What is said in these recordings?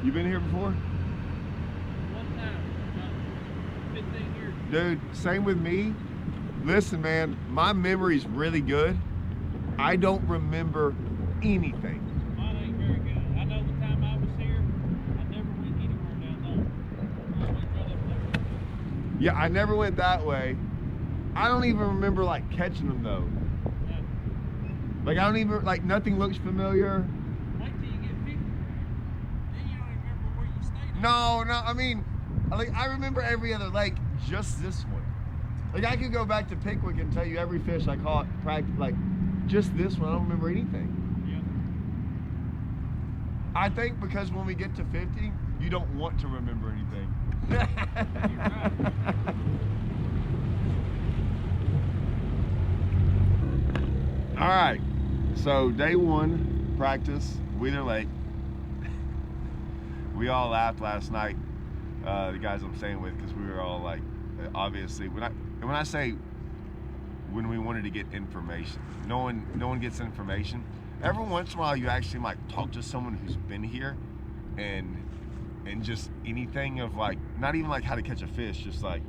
You been here before? One time, about 15 years. Dude, same with me. Listen, man, my memory's really good. I don't remember anything. Mine ain't very good. I know the time I was here, I never went anywhere down there. I always run up there. Yeah, I never went that way. I don't even remember like catching them though. Yeah. Like I don't even like nothing looks familiar. Wait till you get 50. Then you don't even remember where you stayed at. No, I mean, like I remember every other lake, just this one. Like I could go back to Pickwick and tell you every fish I caught, like just this one. I don't remember anything. Yeah. I think because when we get to 50, you don't want to remember anything. You're right. All right, so day one practice, Wheeler Lake. We all laughed last night, the guys I'm staying with, because we were all like, obviously, when I say when we wanted to get information, no one gets information. Every once in a while, you actually might talk to someone who's been here, and just anything of like, not even like how to catch a fish, just like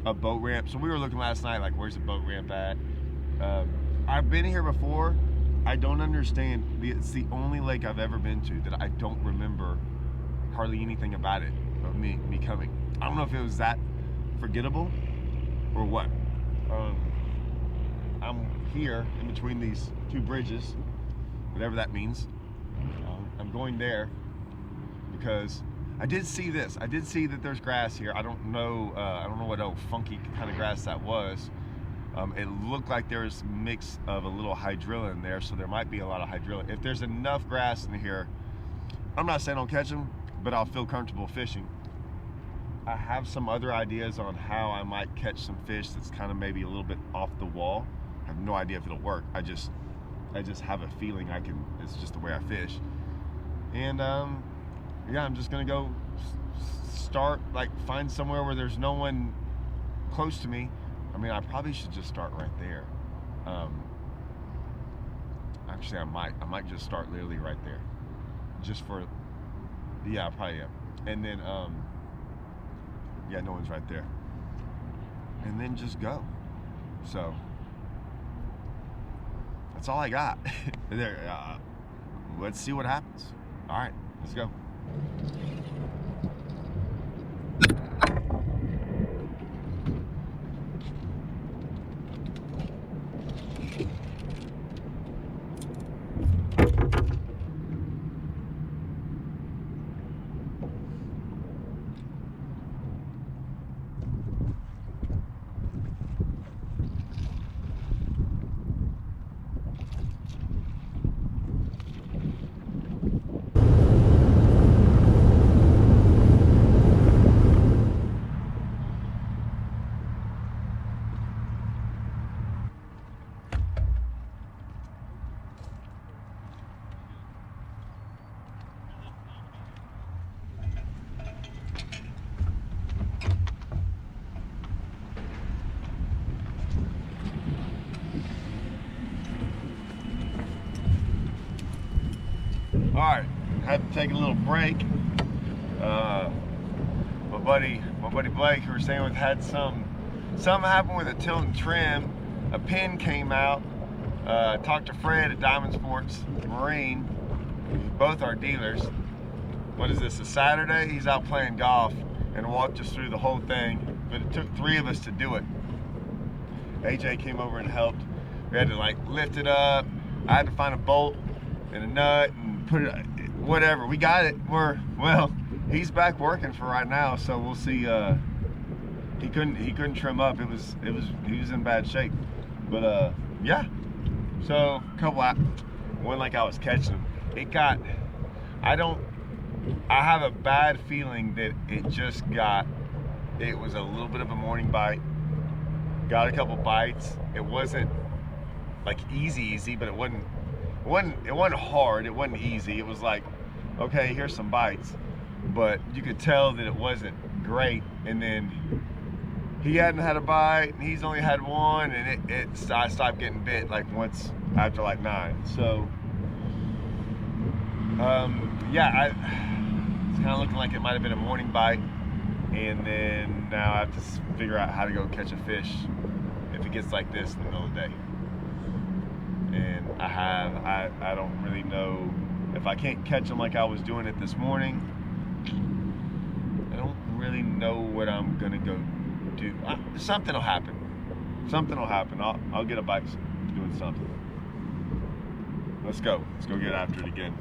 a boat ramp. So we were looking last night, like where's the boat ramp at? I've been here before. I don't understand. It's the only lake I've ever been to that I don't remember hardly anything about it, of me coming. I don't know if it was that forgettable or what. I'm here in between these two bridges, whatever that means. I'm going there because I did see this. I did see that there's grass here. I don't know what old funky kind of grass that was. It looked like there was a mix of a little hydrilla in there, so there might be a lot of hydrilla. If there's enough grass in here, I'm not saying I'll catch them, but I'll feel comfortable fishing. I have some other ideas on how I might catch some fish that's kind of maybe a little bit off the wall. I have no idea if it'll work. I just have a feeling I can. It's just the way I fish. And yeah, I'm just gonna go start, like find somewhere where there's no one close to me. I mean, I probably should just start right there. Actually, I might just start literally right there, just for. Yeah, I probably am. And then yeah, no one's right there. And then just go. So that's all I got. There. Let's see what happens. All right, let's go. All right, had to take a little break. My buddy Blake, who we're staying with, had something happen with a tilt and trim. A pin came out. Talked to Fred at Diamond Sports Marine. Both our dealers. What is this? A Saturday? He's out playing golf and walked us through the whole thing. But it took 3 of us to do it. AJ came over and helped. We had to like lift it up. I had to find a bolt and a nut and put it, whatever. We got it. He's back working for right now, so we'll see. He couldn't trim up. He was in bad shape. But yeah. So one like I was catching him. I have a bad feeling that it was a little bit of a morning bite. Got a couple bites. It wasn't like easy, but it wasn't hard. It wasn't easy. It was like, okay, here's some bites, but you could tell that it wasn't great. And then he hadn't had a bite, and he's only had one, and I stopped getting bit like once after like 9. So yeah, It's kind of looking like it might have been a morning bite, and then now I have to figure out how to go catch a fish if it gets like this in the middle of the day. And I don't really know if I can't catch them like I was doing it this morning. I don't really know what I'm gonna go do. Something will happen. Something will happen. I'll get a bite doing something. Let's go. Let's go get after it again.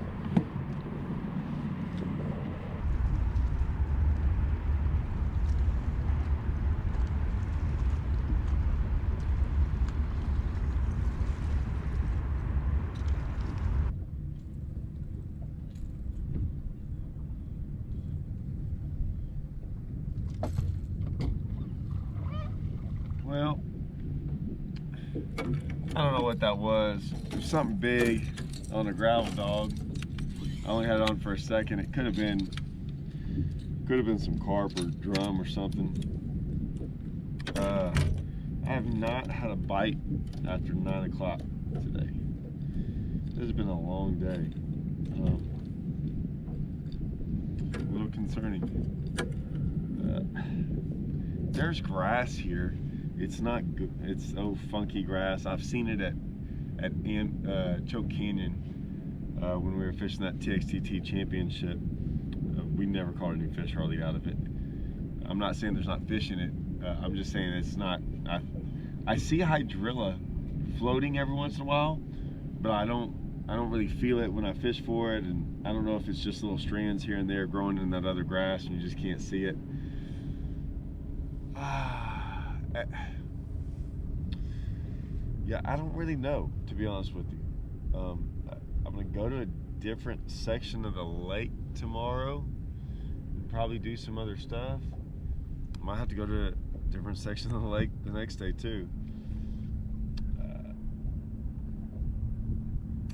Well, I don't know what that was. It was something big on a gravel dog. I only had it on for a second. It could have been some carp or drum or something. I have not had a bite after 9 o'clock today. This has been a long day. A little concerning. There's grass here. It's not good. It's so funky grass. I've seen it at Choke Canyon when we were fishing that TXTT championship. We never caught any fish hardly out of it. I'm not saying there's not fish in it. I'm just saying it's not. I see hydrilla floating every once in a while, but I don't really feel it when I fish for it, and I don't know if it's just little strands here and there growing in that other grass and you just can't see it. Yeah, I don't really know, to be honest with you. I'm gonna go to a different section of the lake tomorrow and probably do some other stuff. I might have to go to a different section of the lake the next day too.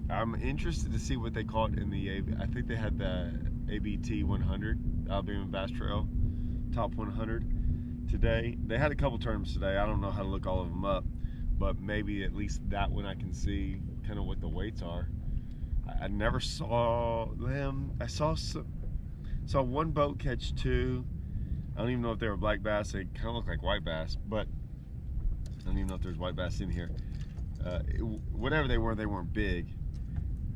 I'm interested to see what they caught in the I think they had the ABT 100, Alabama Bass Trail Top 100 today. They had a couple tournaments today. I don't know how to look all of them up, but maybe at least that one I can see kind of what the weights are. I never saw them. I saw one boat catch two. I don't even know if they were black bass. They kind of look like white bass, but I don't even know if there's white bass in here. Whatever they weren't big.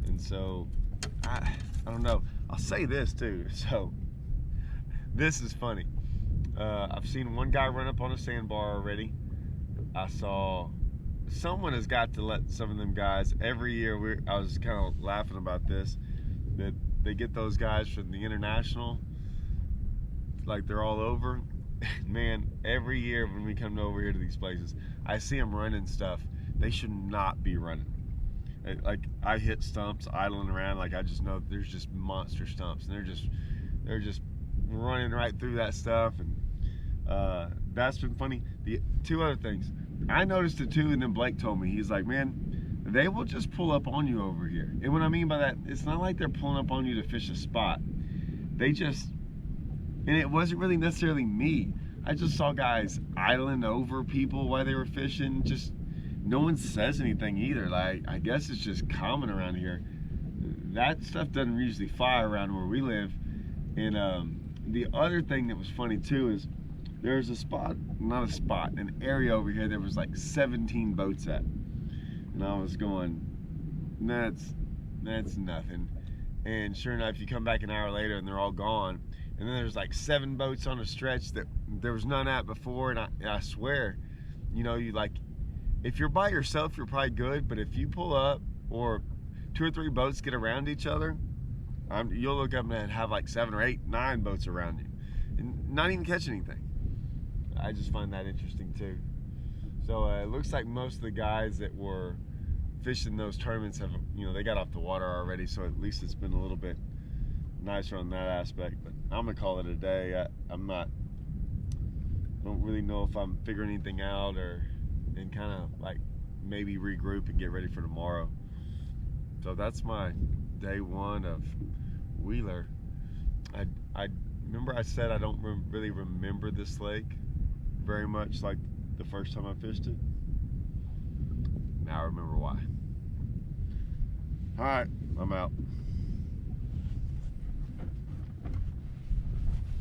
And so, I don't know. I'll say this too. So, this is funny. I've seen one guy run up on a sandbar already. I saw someone has got to let some of them guys, every year, I was kind of laughing about this, that they get those guys from the international, like they're all over. Man, every year when we come over here to these places, I see them running stuff. They should not be running. Like, I hit stumps idling around, like I just know there's just monster stumps, and they're just running right through that stuff. And that's been funny. The two other things, I noticed it too, and then Blake told me, he's like, man, they will just pull up on you over here. And what I mean by that, it's not like they're pulling up on you to fish a spot. They just, and it wasn't really necessarily me. I just saw guys idling over people while they were fishing. Just no one says anything either. Like, I guess it's just common around here. That stuff doesn't usually fly around where we live. And the other thing that was funny too is there's a spot, not a spot, an area over here that was like 17 boats at. And I was going, that's nothing. And sure enough, you come back an hour later and they're all gone. And then there's like 7 boats on a stretch that there was none at before. And I swear, you know, you like, if you're by yourself, you're probably good. But if you pull up or 2 or 3 boats get around each other, you'll look up and have like 7 or 8, 9 boats around you and not even catch anything. I just find that interesting too. So it looks like most of the guys that were fishing those tournaments have, you know, they got off the water already. So at least it's been a little bit nicer on that aspect. But I'm gonna call it a day. I don't really know if I'm figuring anything out and kind of like maybe regroup and get ready for tomorrow. So that's my day 1 of Wheeler. I remember I said I don't really remember this lake very much like the first time I fished it. Now I remember why. All right, I'm out.